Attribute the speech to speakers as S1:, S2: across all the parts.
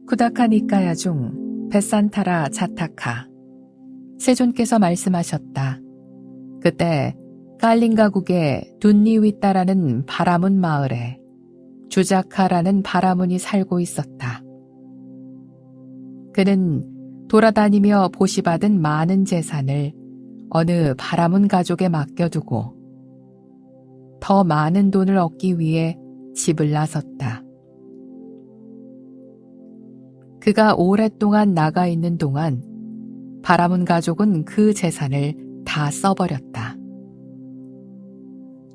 S1: 쿠다카니까야 중 베산타라 자타카. 세존께서 말씀하셨다. 그때 깔링가국의 둔니윗다라는 바라문 마을에 주자카라는 바라문이 살고 있었다. 그는 돌아다니며 보시받은 많은 재산을 어느 바라문 가족에 맡겨두고 더 많은 돈을 얻기 위해 집을 나섰다. 그가 오랫동안 나가 있는 동안 바라문 가족은 그 재산을 다 써버렸다.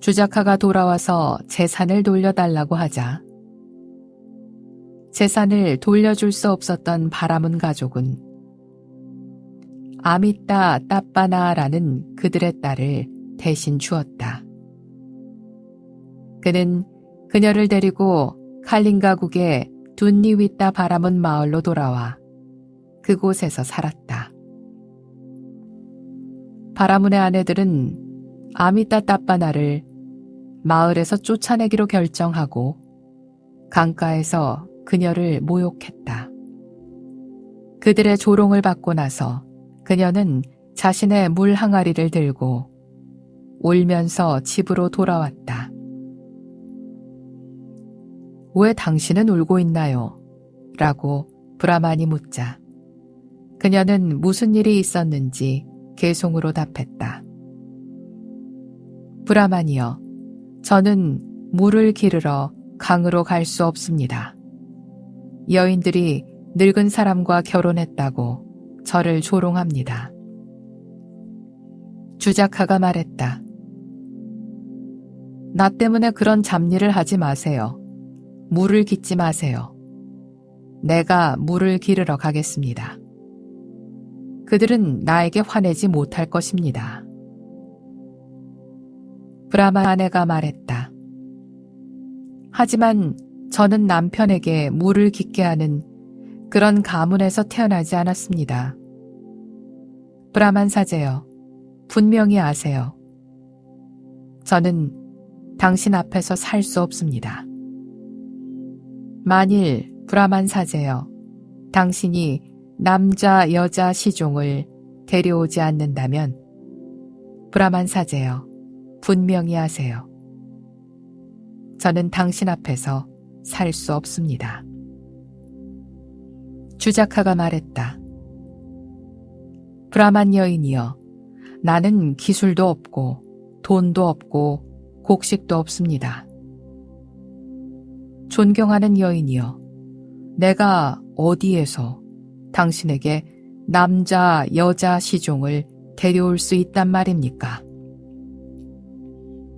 S1: 주자카가 돌아와서 재산을 돌려달라고 하자 재산을 돌려줄 수 없었던 바라문 가족은 아미따 따빠나라는 그들의 딸을 대신 주었다. 그는 그녀를 데리고 칼린가국의 둔니윗다 바라문 마을로 돌아와 그곳에서 살았다. 바라문의 아내들은 아미따 따빠나를 마을에서 쫓아내기로 결정하고 강가에서 그녀를 모욕했다. 그들의 조롱을 받고 나서 그녀는 자신의 물 항아리를 들고 울면서 집으로 돌아왔다. 왜 당신은 울고 있나요? 라고 브라만이 묻자 그녀는 무슨 일이 있었는지 개송으로 답했다. 브라만이여, 저는 물을 기르러 강으로 갈 수 없습니다. 여인들이 늙은 사람과 결혼했다고 저를 조롱합니다. 주자카가 말했다. 나 때문에 그런 잡일을 하지 마세요. 물을 깃지 마세요. 내가 물을 기르러 가겠습니다. 그들은 나에게 화내지 못할 것입니다. 브라만 아내가 말했다. 하지만 저는 남편에게 물을 깃게 하는 그런 가문에서 태어나지 않았습니다. 브라만 사제여, 분명히 아세요. 저는 당신 앞에서 살 수 없습니다. 만일 브라만 사제여, 당신이 남자, 여자 시종을 데려오지 않는다면 브라만 사제여, 분명히 아세요. 저는 당신 앞에서 살 수 없습니다. 주자카가 말했다. 브라만 여인이여, 나는 기술도 없고 돈도 없고 곡식도 없습니다. 존경하는 여인이여, 내가 어디에서 당신에게 남자, 여자 시종을 데려올 수 있단 말입니까?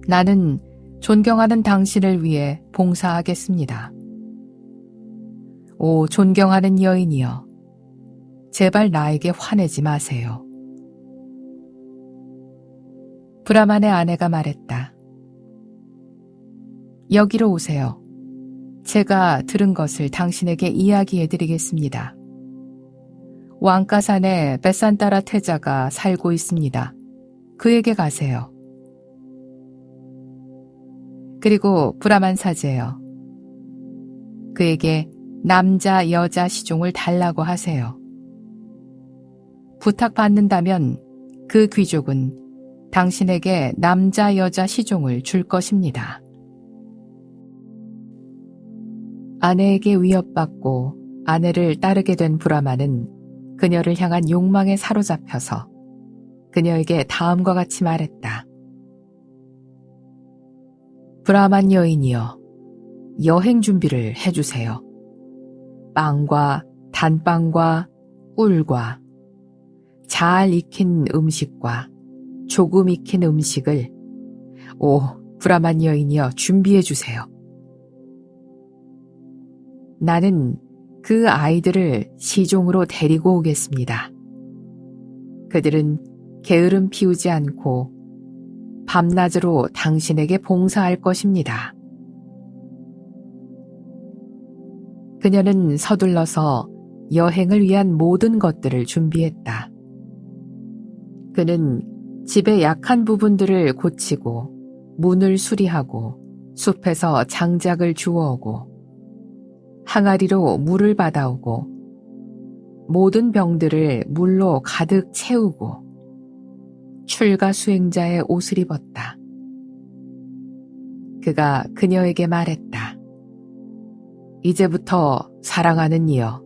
S1: 나는 존경하는 당신을 위해 봉사하겠습니다. 오, 존경하는 여인이여, 제발 나에게 화내지 마세요. 브라만의 아내가 말했다. 여기로 오세요. 제가 들은 것을 당신에게 이야기해드리겠습니다. 왕가산에 베산타라 태자가 살고 있습니다. 그에게 가세요. 그리고 브라만 사제여, 그에게 남자, 여자 시종을 달라고 하세요. 부탁받는다면 그 귀족은 당신에게 남자, 여자 시종을 줄 것입니다. 아내에게 위협받고 아내를 따르게 된 브라만은 그녀를 향한 욕망에 사로잡혀서 그녀에게 다음과 같이 말했다. 브라만 여인이여, 여행 준비를 해주세요. 빵과 단빵과 꿀과 잘 익힌 음식과 조금 익힌 음식을 오, 브라만 여인이여, 준비해주세요. 나는 그 아이들을 시종으로 데리고 오겠습니다. 그들은 게으름 피우지 않고 밤낮으로 당신에게 봉사할 것입니다. 그녀는 서둘러서 여행을 위한 모든 것들을 준비했다. 그는 집의 약한 부분들을 고치고 문을 수리하고 숲에서 장작을 주워오고 항아리로 물을 받아오고 모든 병들을 물로 가득 채우고 출가 수행자의 옷을 입었다. 그가 그녀에게 말했다. 이제부터 사랑하는 이여,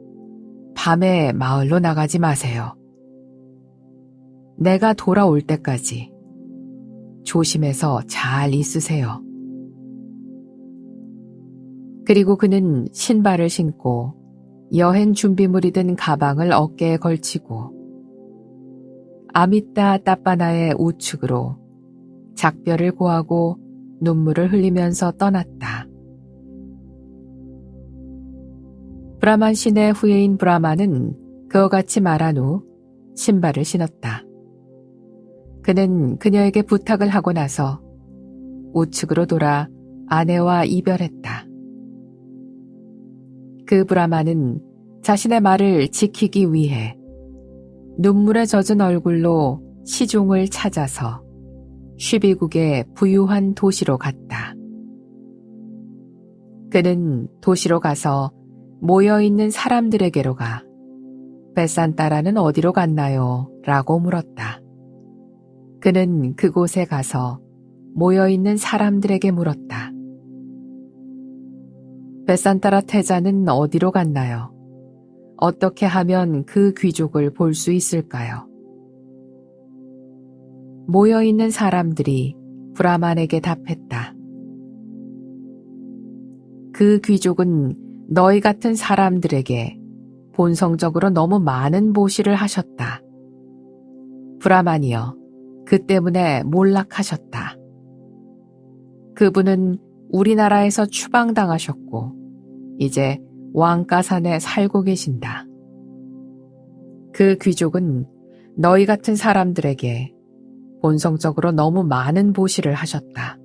S1: 밤에 마을로 나가지 마세요. 내가 돌아올 때까지 조심해서 잘 있으세요. 그리고 그는 신발을 신고 여행 준비물이 든 가방을 어깨에 걸치고 아미따 따빠나의 우측으로 작별을 고하고 눈물을 흘리면서 떠났다. 브라만 신의 후예인 브라마는 그와 같이 말한 후 신발을 신었다. 그는 그녀에게 부탁을 하고 나서 우측으로 돌아 아내와 이별했다. 그 브라마는 자신의 말을 지키기 위해 눈물에 젖은 얼굴로 시종을 찾아서 쉬비국의 부유한 도시로 갔다. 그는 도시로 가서 모여있는 사람들에게로 가 베산따라는 어디로 갔나요? 라고 물었다. 그는 그곳에 가서 모여있는 사람들에게 물었다. 베산따라 태자는 어디로 갔나요? 어떻게 하면 그 귀족을 볼 수 있을까요? 모여있는 사람들이 브라만에게 답했다. 그 귀족은 너희 같은 사람들에게 본성적으로 너무 많은 보시를 하셨다. 브라만이여, 그 때문에 몰락하셨다. 그분은 우리나라에서 추방당하셨고 이제 왕가산에 살고 계신다. 그 귀족은 너희 같은 사람들에게 본성적으로 너무 많은 보시를 하셨다.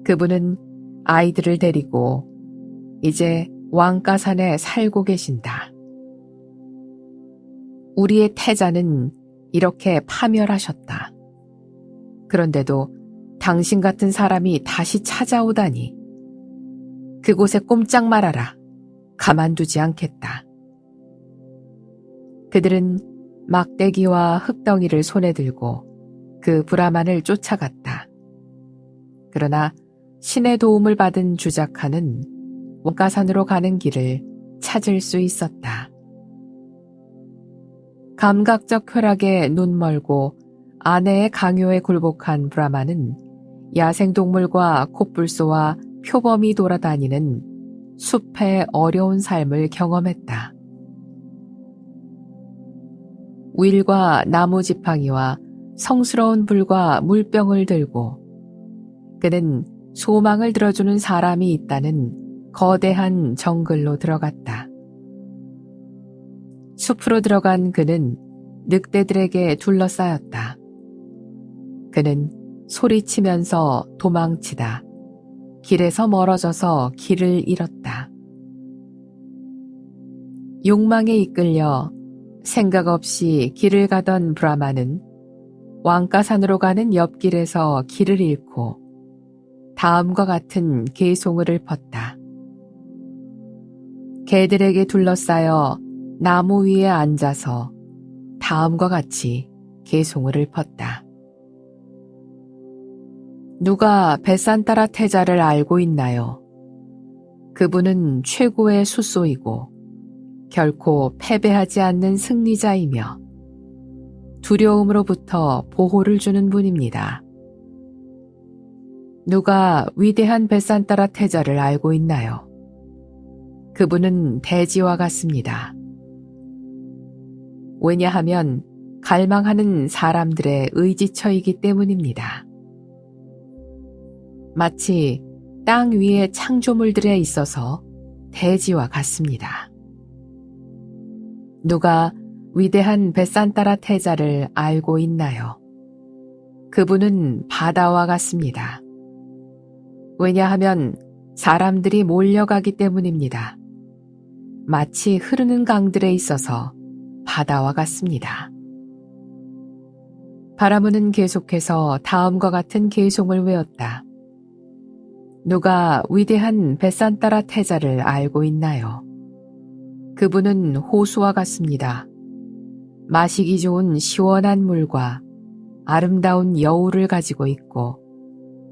S1: 그분은 아이들을 데리고 이제 왕가산에 살고 계신다. 우리의 태자는 이렇게 파멸하셨다. 그런데도 당신 같은 사람이 다시 찾아오다니. 그곳에 꼼짝 말아라. 가만두지 않겠다. 그들은 막대기와 흙덩이를 손에 들고 그 브라만을 쫓아갔다. 그러나 신의 도움을 받은 주자카는 왕가산으로 가는 길을 찾을 수 있었다. 감각적 쾌락에 눈멀고 아내의 강요에 굴복한 브라만은 야생동물과 콧불소와 표범이 돌아다니는 숲의 어려운 삶을 경험했다. 윌과 나무 지팡이와 성스러운 불과 물병을 들고 그는 소망을 들어주는 사람이 있다는 거대한 정글로 들어갔다. 숲으로 들어간 그는 늑대들에게 둘러싸였다. 그는 소리치면서 도망치다 길에서 멀어져서 길을 잃었다. 욕망에 이끌려 생각 없이 길을 가던 브라마는 왕가산으로 가는 옆길에서 길을 잃고 다음과 같은 개송을 읊었다. 개들에게 둘러싸여 나무 위에 앉아서 다음과 같이 개송을 읊었다. 누가 베산따라 태자를 알고 있나요? 그분은 최고의 수소이고 결코 패배하지 않는 승리자이며 두려움으로부터 보호를 주는 분입니다. 누가 위대한 베산따라 태자를 알고 있나요? 그분은 대지와 같습니다. 왜냐하면 갈망하는 사람들의 의지처이기 때문입니다. 마치 땅 위의 창조물들에 있어서 대지와 같습니다. 누가 위대한 베산따라 태자를 알고 있나요? 그분은 바다와 같습니다. 왜냐하면 사람들이 몰려가기 때문입니다. 마치 흐르는 강들에 있어서 바다와 같습니다. 바라무는 계속해서 다음과 같은 개송을 외웠다. 누가 위대한 베산따라 태자를 알고 있나요? 그분은 호수와 같습니다. 마시기 좋은 시원한 물과 아름다운 여우를 가지고 있고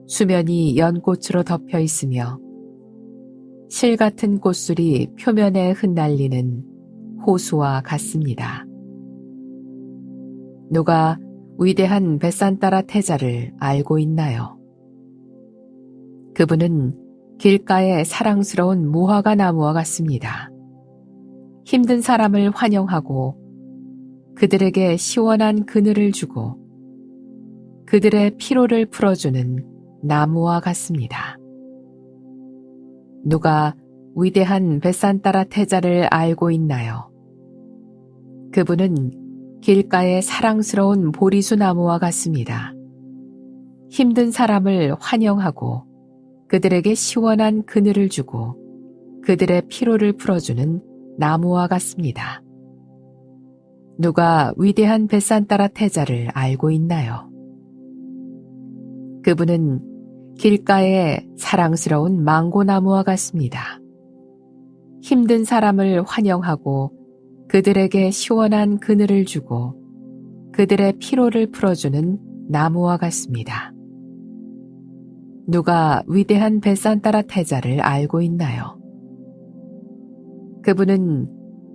S1: 수면이 연꽃으로 덮여 있으며 실 같은 꽃술이 표면에 흩날리는 호수와 같습니다. 누가 위대한 베산따라 태자를 알고 있나요? 그분은 길가의 사랑스러운 무화과 나무와 같습니다. 힘든 사람을 환영하고 그들에게 시원한 그늘을 주고 그들의 피로를 풀어주는 나무와 같습니다. 누가 위대한 베산따라 태자를 알고 있나요? 그분은 길가의 사랑스러운 보리수 나무와 같습니다. 힘든 사람을 환영하고 그들에게 시원한 그늘을 주고 그들의 피로를 풀어주는 나무와 같습니다. 누가 위대한 베산따라 태자를 알고 있나요? 그분은 길가의 사랑스러운 망고나무와 같습니다. 힘든 사람을 환영하고 그들에게 시원한 그늘을 주고 그들의 피로를 풀어주는 나무와 같습니다. 누가 위대한 베산따라 태자를 알고 있나요? 그분은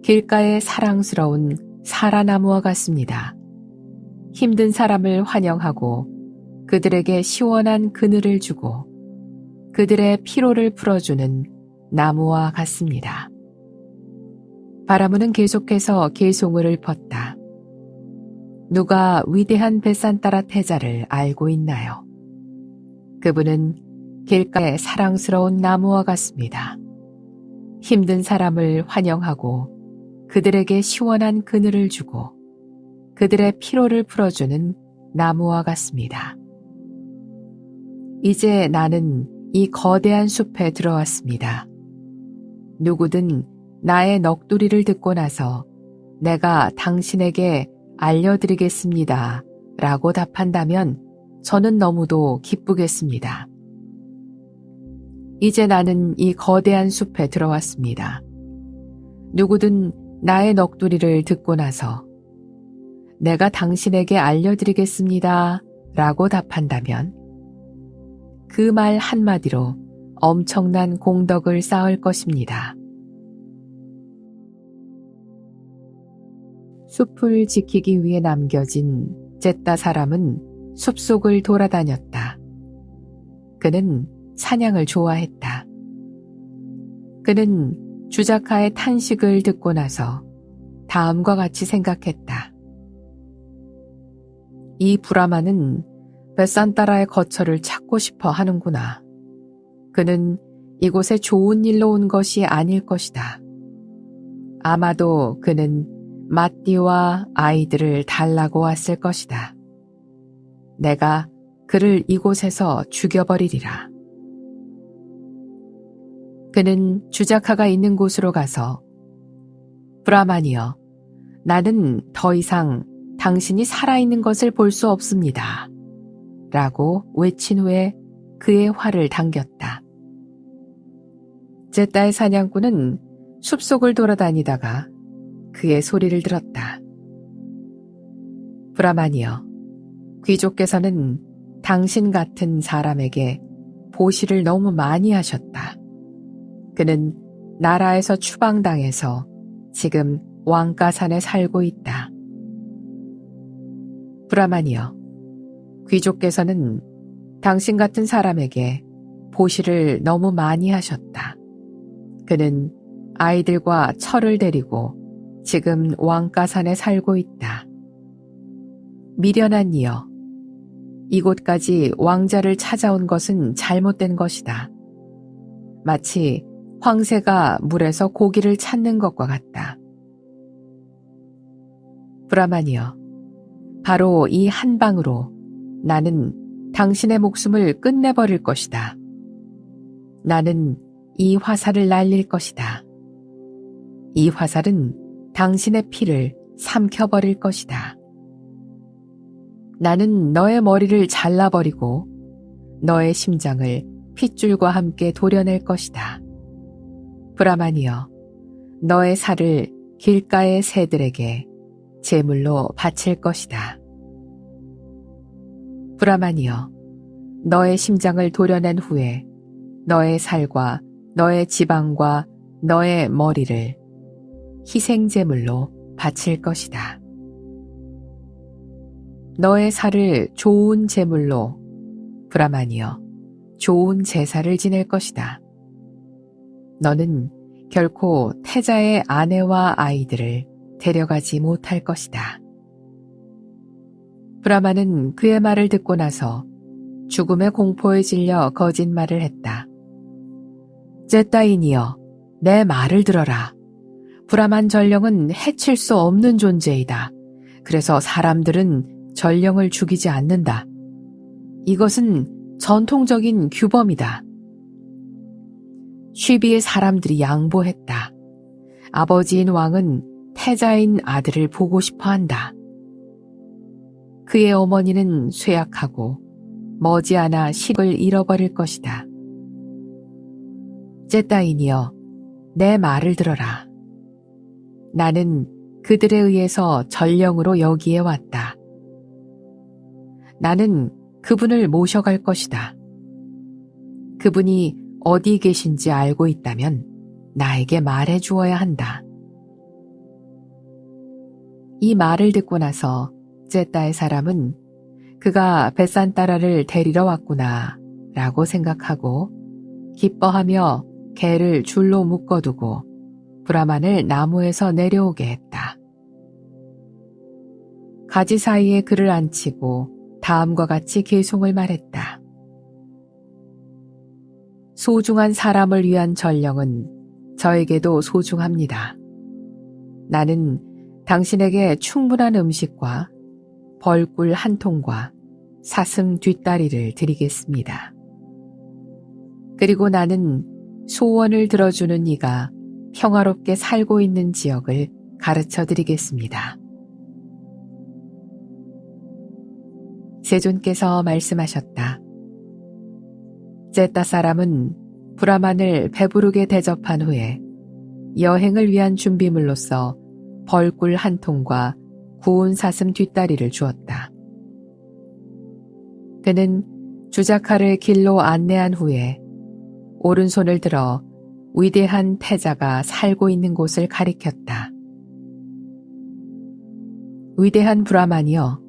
S1: 길가의 사랑스러운 사라나무와 같습니다. 힘든 사람을 환영하고 그들에게 시원한 그늘을 주고 그들의 피로를 풀어주는 나무와 같습니다. 바라무는 계속해서 개송을 읊었다. 누가 위대한 베산따라 태자를 알고 있나요? 그분은 길가의 사랑스러운 나무와 같습니다. 힘든 사람을 환영하고 그들에게 시원한 그늘을 주고 그들의 피로를 풀어주는 나무와 같습니다. 이제 나는 이 거대한 숲에 들어왔습니다. 누구든 나의 넋두리를 듣고 나서 내가 당신에게 알려드리겠습니다 라고 답한다면 저는 너무도 기쁘겠습니다. 이제 나는 이 거대한 숲에 들어왔습니다. 누구든 나의 넋두리를 듣고 나서 내가 당신에게 알려드리겠습니다 라고 답한다면 그 말 한마디로 엄청난 공덕을 쌓을 것입니다. 숲을 지키기 위해 남겨진 젯다 사람은 숲속을 돌아다녔다. 그는 사냥을 좋아했다. 그는 주자카의 탄식을 듣고 나서 다음과 같이 생각했다. 이 브라마는 베산따라의 거처를 찾고 싶어 하는구나. 그는 이곳에 좋은 일로 온 것이 아닐 것이다. 아마도 그는 마띠와 아이들을 달라고 왔을 것이다. 내가 그를 이곳에서 죽여버리리라. 그는 주자카가 있는 곳으로 가서 브라만이여, 나는 더 이상 당신이 살아있는 것을 볼 수 없습니다. 라고 외친 후에 그의 활을 당겼다. 젯다의 사냥꾼은 숲속을 돌아다니다가 그의 소리를 들었다. 브라만이여, 귀족께서는 당신 같은 사람에게 보시를 너무 많이 하셨다. 그는 나라에서 추방당해서 지금 왕가산에 살고 있다. 브라만이여, 귀족께서는 당신 같은 사람에게 보시를 너무 많이 하셨다. 그는 아이들과 철을 데리고 지금 왕가산에 살고 있다. 미련한 이여, 이곳까지 왕자를 찾아온 것은 잘못된 것이다. 마치 황새가 물에서 고기를 찾는 것과 같다. 브라만이여, 바로 이 한 방으로 나는 당신의 목숨을 끝내버릴 것이다. 나는 이 화살을 날릴 것이다. 이 화살은 당신의 피를 삼켜버릴 것이다. 나는 너의 머리를 잘라버리고 너의 심장을 핏줄과 함께 도려낼 것이다. 브라만이여, 너의 살을 길가의 새들에게 제물로 바칠 것이다. 브라만이여, 너의 심장을 도려낸 후에 너의 살과 너의 지방과 너의 머리를 희생제물로 바칠 것이다. 너의 살을 좋은 제물로, 브라만이여, 좋은 제사를 지낼 것이다. 너는 결코 태자의 아내와 아이들을 데려가지 못할 것이다. 브라만은 그의 말을 듣고 나서 죽음의 공포에 질려 거짓말을 했다. zet다인이여, 내 말을 들어라. 브라만 전령은 해칠 수 없는 존재이다. 그래서 사람들은 전령을 죽이지 않는다. 이것은 전통적인 규범이다. 쉬비의 사람들이 양보했다. 아버지인 왕은 태자인 아들을 보고 싶어 한다. 그의 어머니는 쇠약하고 머지않아 식을 잃어버릴 것이다. zet다인이여, 내 말을 들어라. 나는 그들에 의해서 전령으로 여기에 왔다. 나는 그분을 모셔갈 것이다. 그분이 어디 계신지 알고 있다면 나에게 말해 주어야 한다. 이 말을 듣고 나서 zet다의 사람은 그가 벳산따라를 데리러 왔구나 라고 생각하고 기뻐하며 개를 줄로 묶어두고 브라만을 나무에서 내려오게 했다. 가지 사이에 그를 앉히고 다음과 같이 계송을 말했다. 소중한 사람을 위한 전령은 저에게도 소중합니다. 나는 당신에게 충분한 음식과 벌꿀 한 통과 사슴 뒷다리를 드리겠습니다. 그리고 나는 소원을 들어주는 이가 평화롭게 살고 있는 지역을 가르쳐 드리겠습니다. 세존께서 말씀하셨다. zet다 사람은 브라만을 배부르게 대접한 후에 여행을 위한 준비물로서 벌꿀 한 통과 구운 사슴 뒷다리를 주었다. 그는 주자카를 길로 안내한 후에 오른손을 들어 위대한 태자가 살고 있는 곳을 가리켰다. 위대한 브라만이여,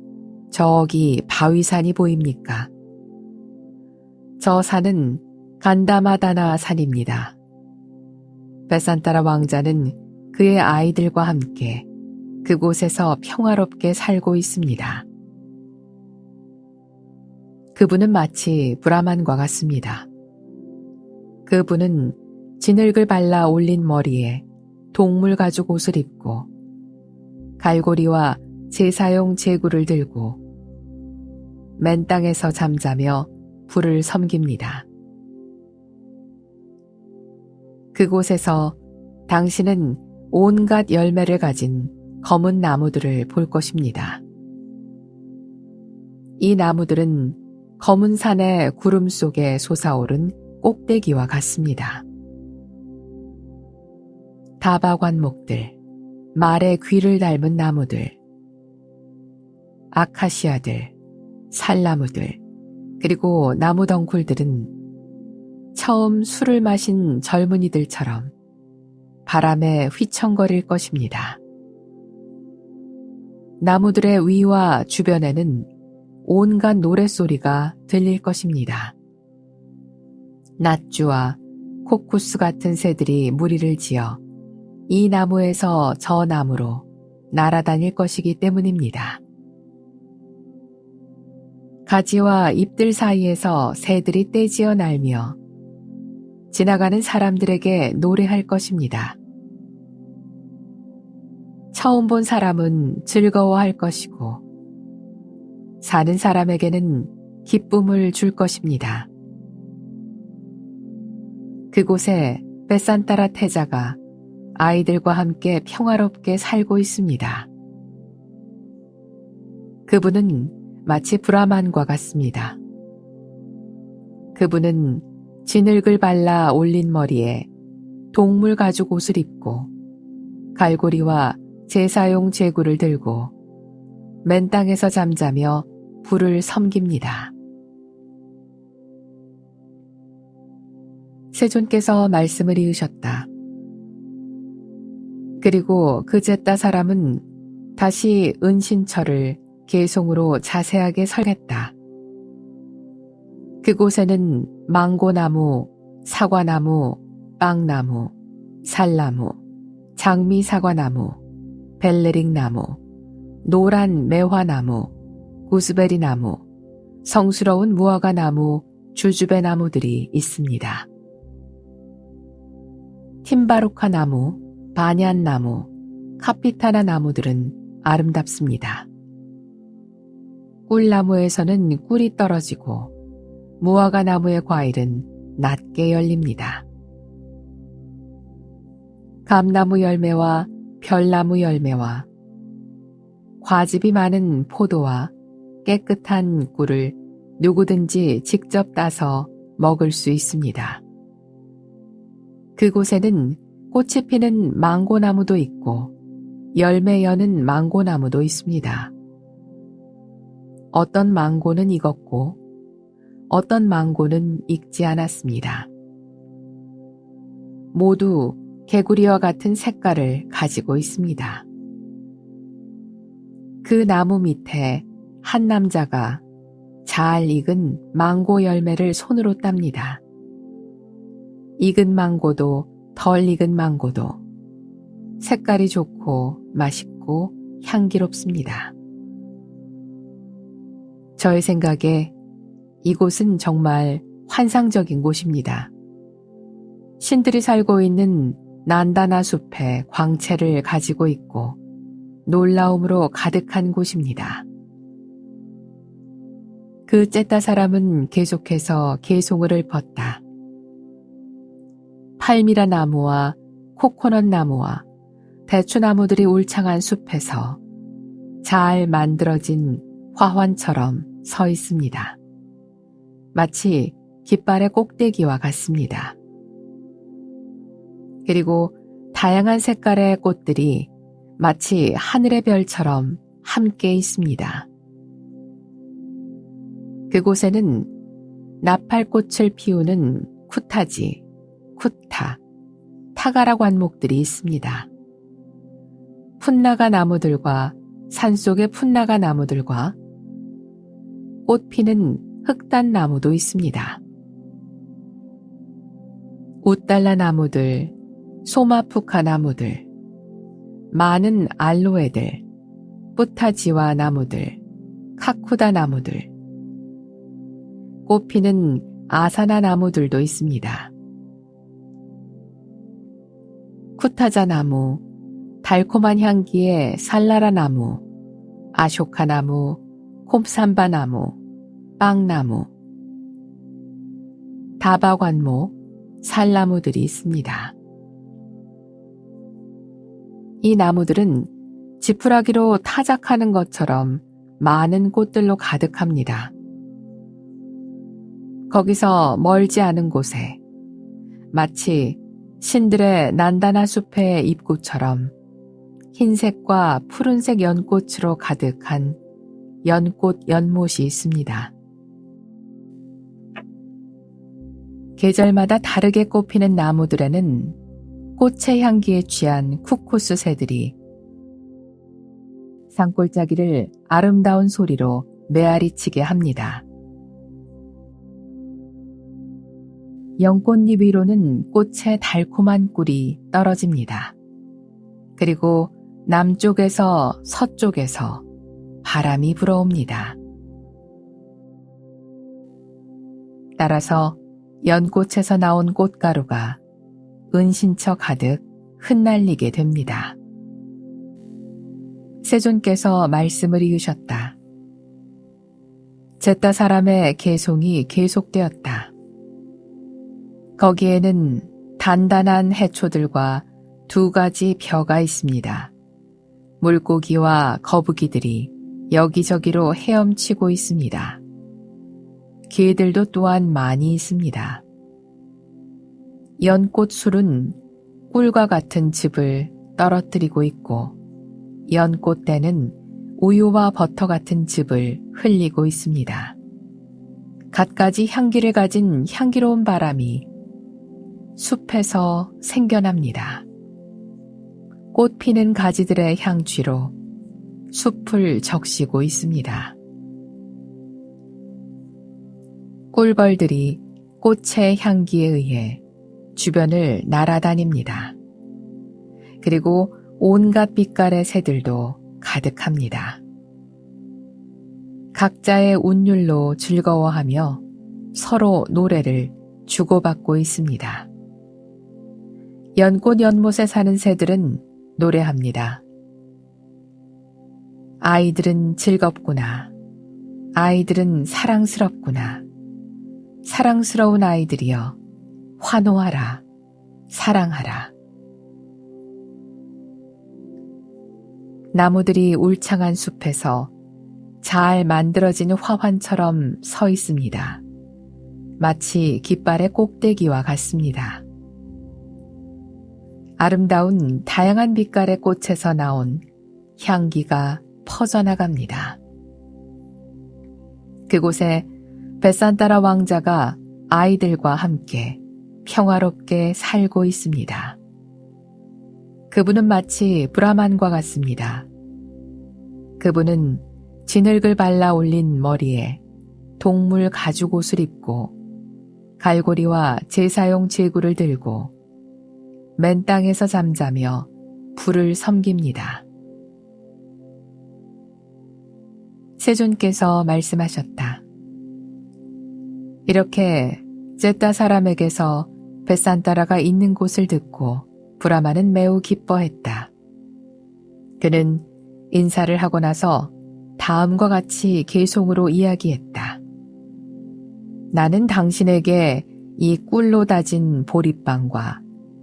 S1: 저기 바위산이 보입니까? 저 산은 간다마다나 산입니다. 벳산따라 왕자는 그의 아이들과 함께 그곳에서 평화롭게 살고 있습니다. 그분은 마치 브라만과 같습니다. 그분은 진흙을 발라 올린 머리에 동물 가죽 옷을 입고 갈고리와 제사용 제구를 들고 맨 땅에서 잠자며 불을 섬깁니다. 그곳에서 당신은 온갖 열매를 가진 검은 나무들을 볼 것입니다. 이 나무들은 검은 산의 구름 속에 솟아오른 꼭대기와 같습니다. 다바관목들, 말의 귀를 닮은 나무들, 아카시아들, 살나무들, 그리고 나무 덩굴들은 처음 술을 마신 젊은이들처럼 바람에 휘청거릴 것입니다. 나무들의 위와 주변에는 온갖 노랫소리가 들릴 것입니다. 낫주와 코쿠스 같은 새들이 무리를 지어 이 나무에서 저 나무로 날아다닐 것이기 때문입니다. 가지와 잎들 사이에서 새들이 떼지어 날며 지나가는 사람들에게 노래할 것입니다. 처음 본 사람은 즐거워할 것이고 사는 사람에게는 기쁨을 줄 것입니다. 그곳에 벳산따라 태자가 아이들과 함께 평화롭게 살고 있습니다. 그분은 마치 브라만과 같습니다. 그분은 진흙을 발라 올린 머리에 동물 가죽 옷을 입고 갈고리와 제사용 제구를 들고 맨 땅에서 잠자며 불을 섬깁니다. 세존께서 말씀을 이으셨다. 그리고 그 잿다 사람은 다시 은신처를 계송으로 자세하게 설했다. 그곳에는 망고나무, 사과나무, 빵나무, 살나무, 장미사과나무, 벨레릭나무, 노란 매화나무, 구스베리나무, 성스러운 무화과나무, 주주배나무들이 있습니다. 팀바루카 나무, 바냔나무, 카피타나 나무들은 아름답습니다. 꿀나무에서는 꿀이 떨어지고 무화과 나무의 과일은 낮게 열립니다. 감나무 열매와 별나무 열매와 과즙이 많은 포도와 깨끗한 꿀을 누구든지 직접 따서 먹을 수 있습니다. 그곳에는 꽃이 피는 망고나무도 있고 열매 여는 망고나무도 있습니다. 어떤 망고는 익었고 어떤 망고는 익지 않았습니다. 모두 개구리와 같은 색깔을 가지고 있습니다. 그 나무 밑에 한 남자가 잘 익은 망고 열매를 손으로 땁니다. 익은 망고도 덜 익은 망고도 색깔이 좋고 맛있고 향기롭습니다. 저의 생각에 이곳은 정말 환상적인 곳입니다. 신들이 살고 있는 난다나 숲의 광채를 가지고 있고 놀라움으로 가득한 곳입니다. 그 쨌다 사람은 계속해서 개송을 읊었다. 팔미라 나무와 코코넛 나무와 대추나무들이 울창한 숲에서 잘 만들어진 화환처럼 서 있습니다. 마치 깃발의 꼭대기와 같습니다. 그리고 다양한 색깔의 꽃들이 마치 하늘의 별처럼 함께 있습니다. 그곳에는 나팔꽃을 피우는 쿠타지, 쿠타, 타가라 관목들이 있습니다. 풋나가 나무들과 산속의 풋나가 나무들과 꽃 피는 흑단 나무도 있습니다. 웃달라 나무들, 소마푸카 나무들, 많은 알로에들, 뿌타지와 나무들, 카쿠다 나무들, 꽃 피는 아사나 나무들도 있습니다. 쿠타자 나무, 달콤한 향기의 살라라 나무, 아쇼카 나무, 콤삼바 나무, 빵나무, 다바관목, 살나무들이 있습니다. 이 나무들은 지푸라기로 타작하는 것처럼 많은 꽃들로 가득합니다. 거기서 멀지 않은 곳에 마치 신들의 난다나 숲의 입구처럼 흰색과 푸른색 연꽃으로 가득한 연꽃 연못이 있습니다. 계절마다 다르게 꽃피는 나무들에는 꽃의 향기에 취한 쿠쿠스 새들이 산골짜기를 아름다운 소리로 메아리치게 합니다. 연꽃잎 위로는 꽃의 달콤한 꿀이 떨어집니다. 그리고 남쪽에서 서쪽에서 바람이 불어옵니다. 따라서 연꽃에서 나온 꽃가루가 은신처 가득 흩날리게 됩니다. 세존께서 말씀을 이으셨다. 잿다 사람의 개송이 계속되었다. 거기에는 단단한 해초들과 2가지 벼가 있습니다. 물고기와 거북이들이 여기저기로 헤엄치고 있습니다. 개들도 또한 많이 있습니다. 연꽃술은 꿀과 같은 즙을 떨어뜨리고 있고 연꽃대는 우유와 버터 같은 즙을 흘리고 있습니다. 갖가지 향기를 가진 향기로운 바람이 숲에서 생겨납니다. 꽃 피는 가지들의 향취로 숲을 적시고 있습니다. 꿀벌들이 꽃의 향기에 의해 주변을 날아다닙니다. 그리고 온갖 빛깔의 새들도 가득합니다. 각자의 운율로 즐거워하며 서로 노래를 주고받고 있습니다. 연꽃 연못에 사는 새들은 노래합니다. 아이들은 즐겁구나. 아이들은 사랑스럽구나. 사랑스러운 아이들이여, 환호하라, 사랑하라. 나무들이 울창한 숲에서 잘 만들어진 화환처럼 서 있습니다. 마치 깃발의 꼭대기와 같습니다. 아름다운 다양한 빛깔의 꽃에서 나온 향기가 퍼져나갑니다. 그곳에 베산타라 왕자가 아이들과 함께 평화롭게 살고 있습니다. 그분은 마치 브라만과 같습니다. 그분은 진흙을 발라 올린 머리에 동물 가죽 옷을 입고 갈고리와 제사용 제구를 들고 맨 땅에서 잠자며 불을 섬깁니다. 세존께서 말씀하셨다. 이렇게 제따 사람에게서 베산타라가 있는 곳을 듣고 브라만은 매우 기뻐했다. 그는 인사를 하고 나서 다음과 같이 계송으로 이야기했다. 나는 당신에게 이 꿀로 다진 보리빵과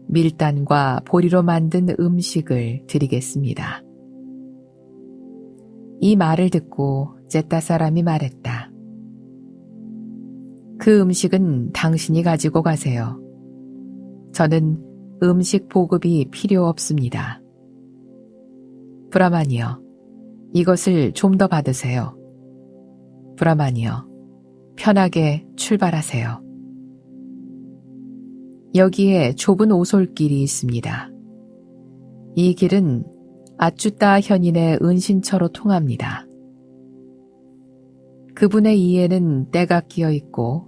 S1: 밀단과 보리로 만든 음식을 드리겠습니다. 이 말을 듣고 제따 사람이 말했다. 그 음식은 당신이 가지고 가세요. 저는 음식 보급이 필요 없습니다. 브라만이여, 이것을 좀 더 받으세요. 브라만이여, 편하게 출발하세요. 여기에 좁은 오솔길이 있습니다. 이 길은 아쭈따 현인의 은신처로 통합니다. 그분의 이에는 때가 끼어 있고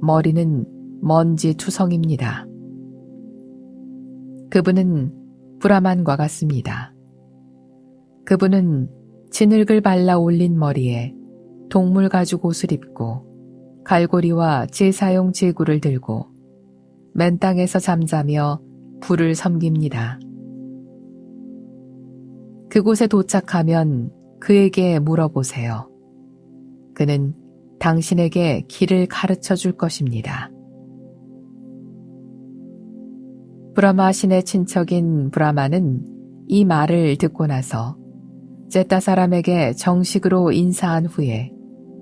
S1: 머리는 먼지 투성입니다. 그분은 브라만과 같습니다. 그분은 진흙을 발라 올린 머리에 동물 가죽 옷을 입고 갈고리와 제사용 제구를 들고 맨 땅에서 잠자며 불을 섬깁니다. 그곳에 도착하면 그에게 물어보세요. 그는 당신에게 길을 가르쳐 줄 것입니다. 브라마 신의 친척인 브라마는 이 말을 듣고 나서 제따 사람에게 정식으로 인사한 후에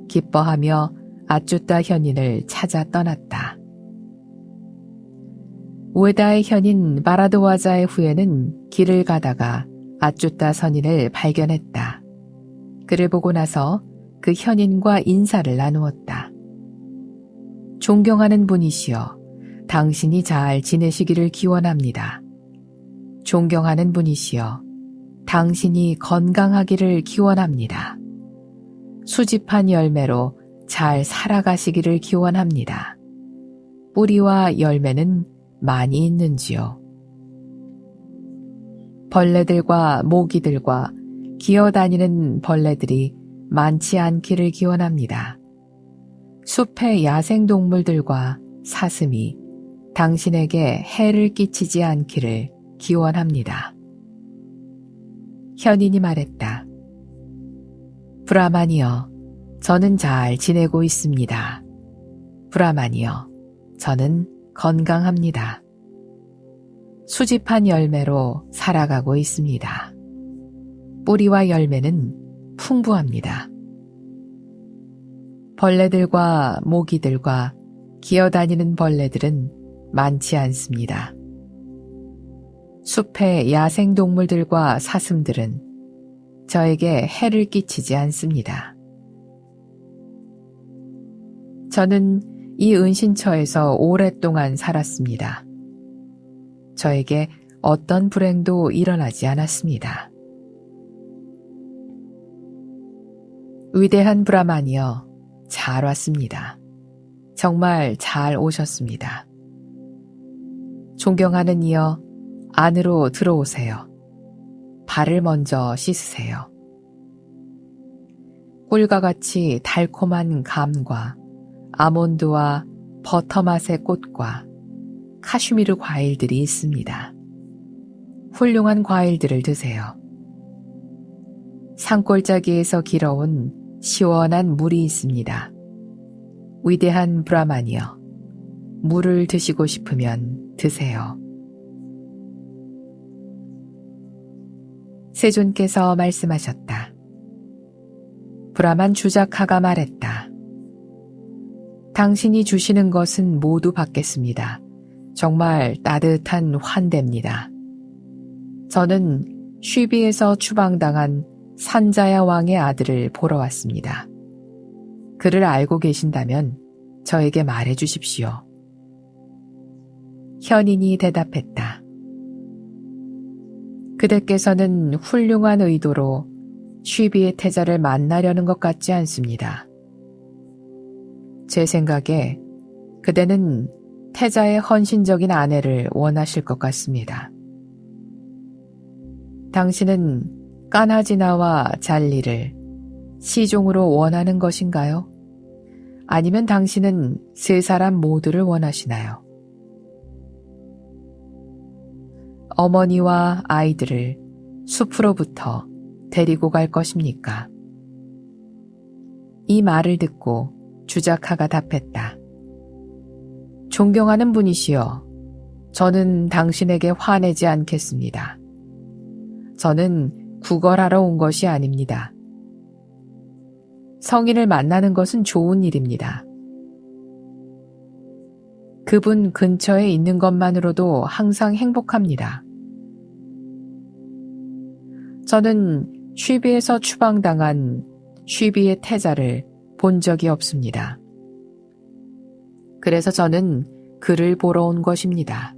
S1: 기뻐하며 아쭈따 현인을 찾아 떠났다. 우에다의 현인 바라드와자의 후예는 길을 가다가 아쭈따 선인을 발견했다. 그를 보고 나서 그 현인과 인사를 나누었다. 존경하는 분이시여, 당신이 잘 지내시기를 기원합니다. 존경하는 분이시여, 당신이 건강하기를 기원합니다. 수집한 열매로 잘 살아가시기를 기원합니다. 뿌리와 열매는 많이 있는지요. 벌레들과 모기들과 기어다니는 벌레들이 많지 않기를 기원합니다. 숲의 야생동물들과 사슴이 당신에게 해를 끼치지 않기를 기원합니다. 현인이 말했다. 브라만이여, 저는 잘 지내고 있습니다. 브라만이여, 저는 건강합니다. 수집한 열매로 살아가고 있습니다. 뿌리와 열매는 풍부합니다. 벌레들과 모기들과 기어다니는 벌레들은 많지 않습니다. 숲의 야생동물들과 사슴들은 저에게 해를 끼치지 않습니다. 저는 이 은신처에서 오랫동안 살았습니다. 저에게 어떤 불행도 일어나지 않았습니다. 위대한 브라만이여, 잘 왔습니다. 정말 잘 오셨습니다. 존경하는 이여, 안으로 들어오세요. 발을 먼저 씻으세요. 꿀과 같이 달콤한 감과 아몬드와 버터 맛의 꽃과 카슈미르 과일들이 있습니다. 훌륭한 과일들을 드세요. 산골짜기에서 길어온 시원한 물이 있습니다. 위대한 브라만이여, 물을 드시고 싶으면 드세요. 세존께서 말씀하셨다. 브라만 주자카가 말했다. 당신이 주시는 것은 모두 받겠습니다. 정말 따뜻한 환대입니다. 저는 쉬비에서 추방당한 산자야 왕의 아들을 보러 왔습니다. 그를 알고 계신다면 저에게 말해 주십시오. 현인이 대답했다. 그대께서는 훌륭한 의도로 쉬비의 태자를 만나려는 것 같지 않습니다. 제 생각에 그대는 태자의 헌신적인 아내를 원하실 것 같습니다. 당신은 까나지나와 잘리를 시종으로 원하는 것인가요? 아니면 당신은 세 사람 모두를 원하시나요? 어머니와 아이들을 숲으로부터 데리고 갈 것입니까? 이 말을 듣고 주자카가 답했다. 존경하는 분이시여, 저는 당신에게 화내지 않겠습니다. 저는 구걸하러 온 것이 아닙니다. 성인을 만나는 것은 좋은 일입니다. 그분 근처에 있는 것만으로도 항상 행복합니다. 저는 쉬비에서 추방당한 쉬비의 태자를 본 적이 없습니다. 그래서 저는 그를 보러 온 것입니다.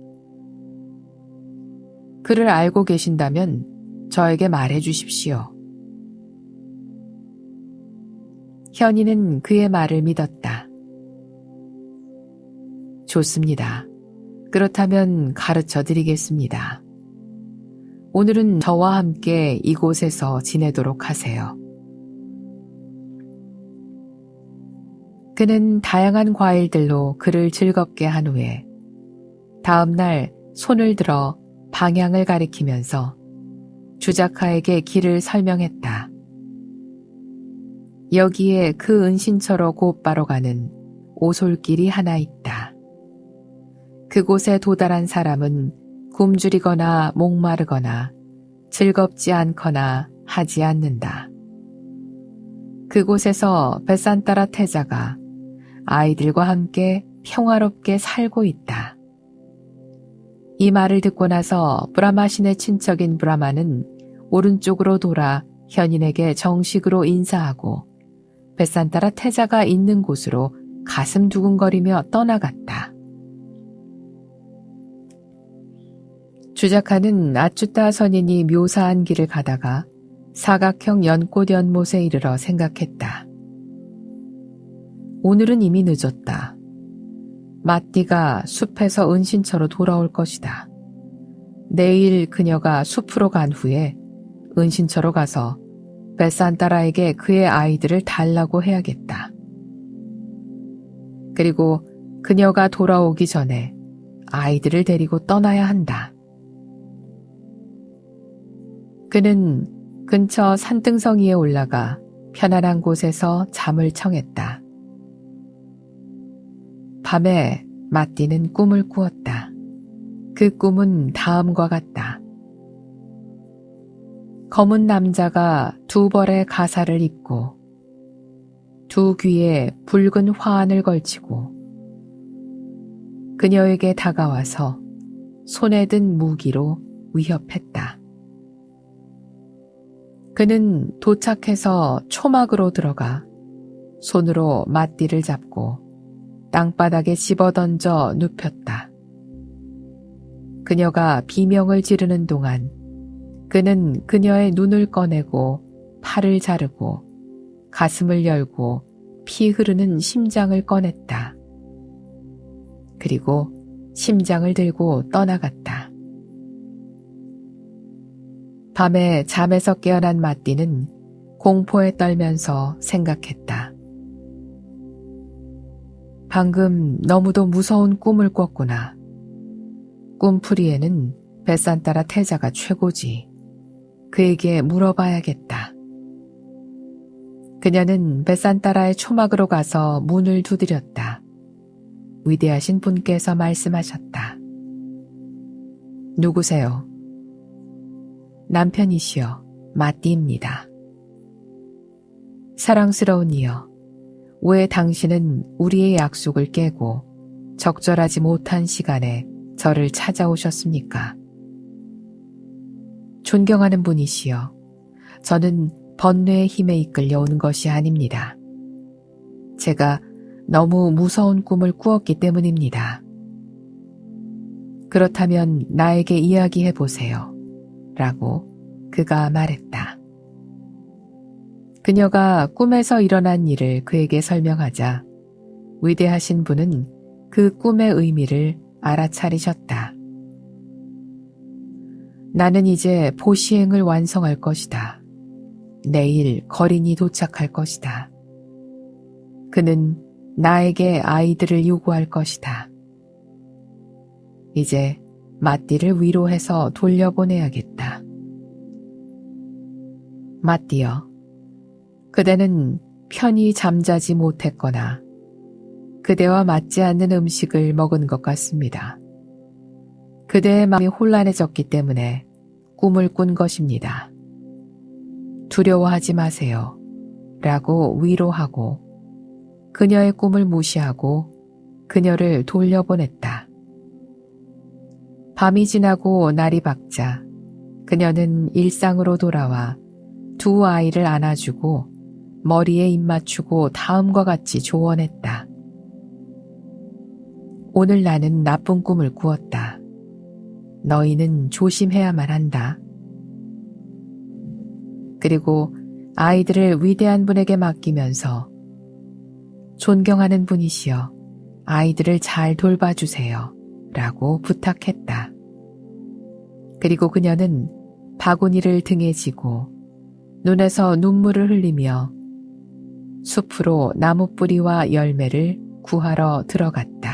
S1: 그를 알고 계신다면 저에게 말해 주십시오. 현이는 그의 말을 믿었다. 좋습니다. 그렇다면 가르쳐 드리겠습니다. 오늘은 저와 함께 이곳에서 지내도록 하세요. 그는 다양한 과일들로 그를 즐겁게 한 후에 다음 날 손을 들어 방향을 가리키면서 주자카에게 길을 설명했다. 여기에 그 은신처로 곧바로 가는 오솔길이 하나 있다. 그곳에 도달한 사람은 굶주리거나 목마르거나 즐겁지 않거나 하지 않는다. 그곳에서 베산타라 태자가 아이들과 함께 평화롭게 살고 있다. 이 말을 듣고 나서 브라마신의 친척인 브라마는 오른쪽으로 돌아 현인에게 정식으로 인사하고 베산타라 태자가 있는 곳으로 가슴 두근거리며 떠나갔다. 주자카는 아쭈타 선인이 묘사한 길을 가다가 사각형 연꽃 연못에 이르러 생각했다. 오늘은 이미 늦었다. 마띠가 숲에서 은신처로 돌아올 것이다. 내일 그녀가 숲으로 간 후에 은신처로 가서 베산타라에게 그의 아이들을 달라고 해야겠다. 그리고 그녀가 돌아오기 전에 아이들을 데리고 떠나야 한다. 그는 근처 산등성이에 올라가 편안한 곳에서 잠을 청했다. 밤에 마띠는 꿈을 꾸었다. 그 꿈은 다음과 같다. 검은 남자가 두 벌의 가사를 입고 두 귀에 붉은 화환을 걸치고 그녀에게 다가와서 손에 든 무기로 위협했다. 그는 도착해서 초막으로 들어가 손으로 맞띠를 잡고 땅바닥에 집어던져 눕혔다. 그녀가 비명을 지르는 동안 그는 그녀의 눈을 꺼내고 팔을 자르고 가슴을 열고 피 흐르는 심장을 꺼냈다. 그리고 심장을 들고 떠나갔다. 밤에 잠에서 깨어난 마띠는 공포에 떨면서 생각했다. 방금 너무도 무서운 꿈을 꿨구나. 꿈풀이에는 베산따라 태자가 최고지. 그에게 물어봐야겠다. 그녀는 베산따라의 초막으로 가서 문을 두드렸다. 위대하신 분께서 말씀하셨다. 누구세요? 남편이시여, 마띠입니다. 사랑스러운 이여, 왜 당신은 우리의 약속을 깨고 적절하지 못한 시간에 저를 찾아오셨습니까? 존경하는 분이시여, 저는 번뇌의 힘에 이끌려 온 것이 아닙니다. 제가 너무 무서운 꿈을 꾸었기 때문입니다. 그렇다면 나에게 이야기해 보세요. 라고 그가 말했다. 그녀가 꿈에서 일어난 일을 그에게 설명하자 위대하신 분은 그 꿈의 의미를 알아차리셨다. 나는 이제 보시행을 완성할 것이다. 내일 거린이 도착할 것이다. 그는 나에게 아이들을 요구할 것이다. 이제 마띠를 위로해서 돌려보내야겠다. 마띠여, 그대는 편히 잠자지 못했거나 그대와 맞지 않는 음식을 먹은 것 같습니다. 그대의 마음이 혼란해졌기 때문에 꿈을 꾼 것입니다. 두려워하지 마세요. 라고 위로하고 그녀의 꿈을 무시하고 그녀를 돌려보냈다. 밤이 지나고 날이 밝자 그녀는 일상으로 돌아와 두 아이를 안아주고 머리에 입 맞추고 다음과 같이 조언했다. 오늘 나는 나쁜 꿈을 꾸었다. 너희는 조심해야만 한다. 그리고 아이들을 위대한 분에게 맡기면서 존경하는 분이시여 아이들을 잘 돌봐주세요. 라고 부탁했다. 그리고 그녀는 바구니를 등에 지고 눈에서 눈물을 흘리며 숲으로 나무 뿌리와 열매를 구하러 들어갔다.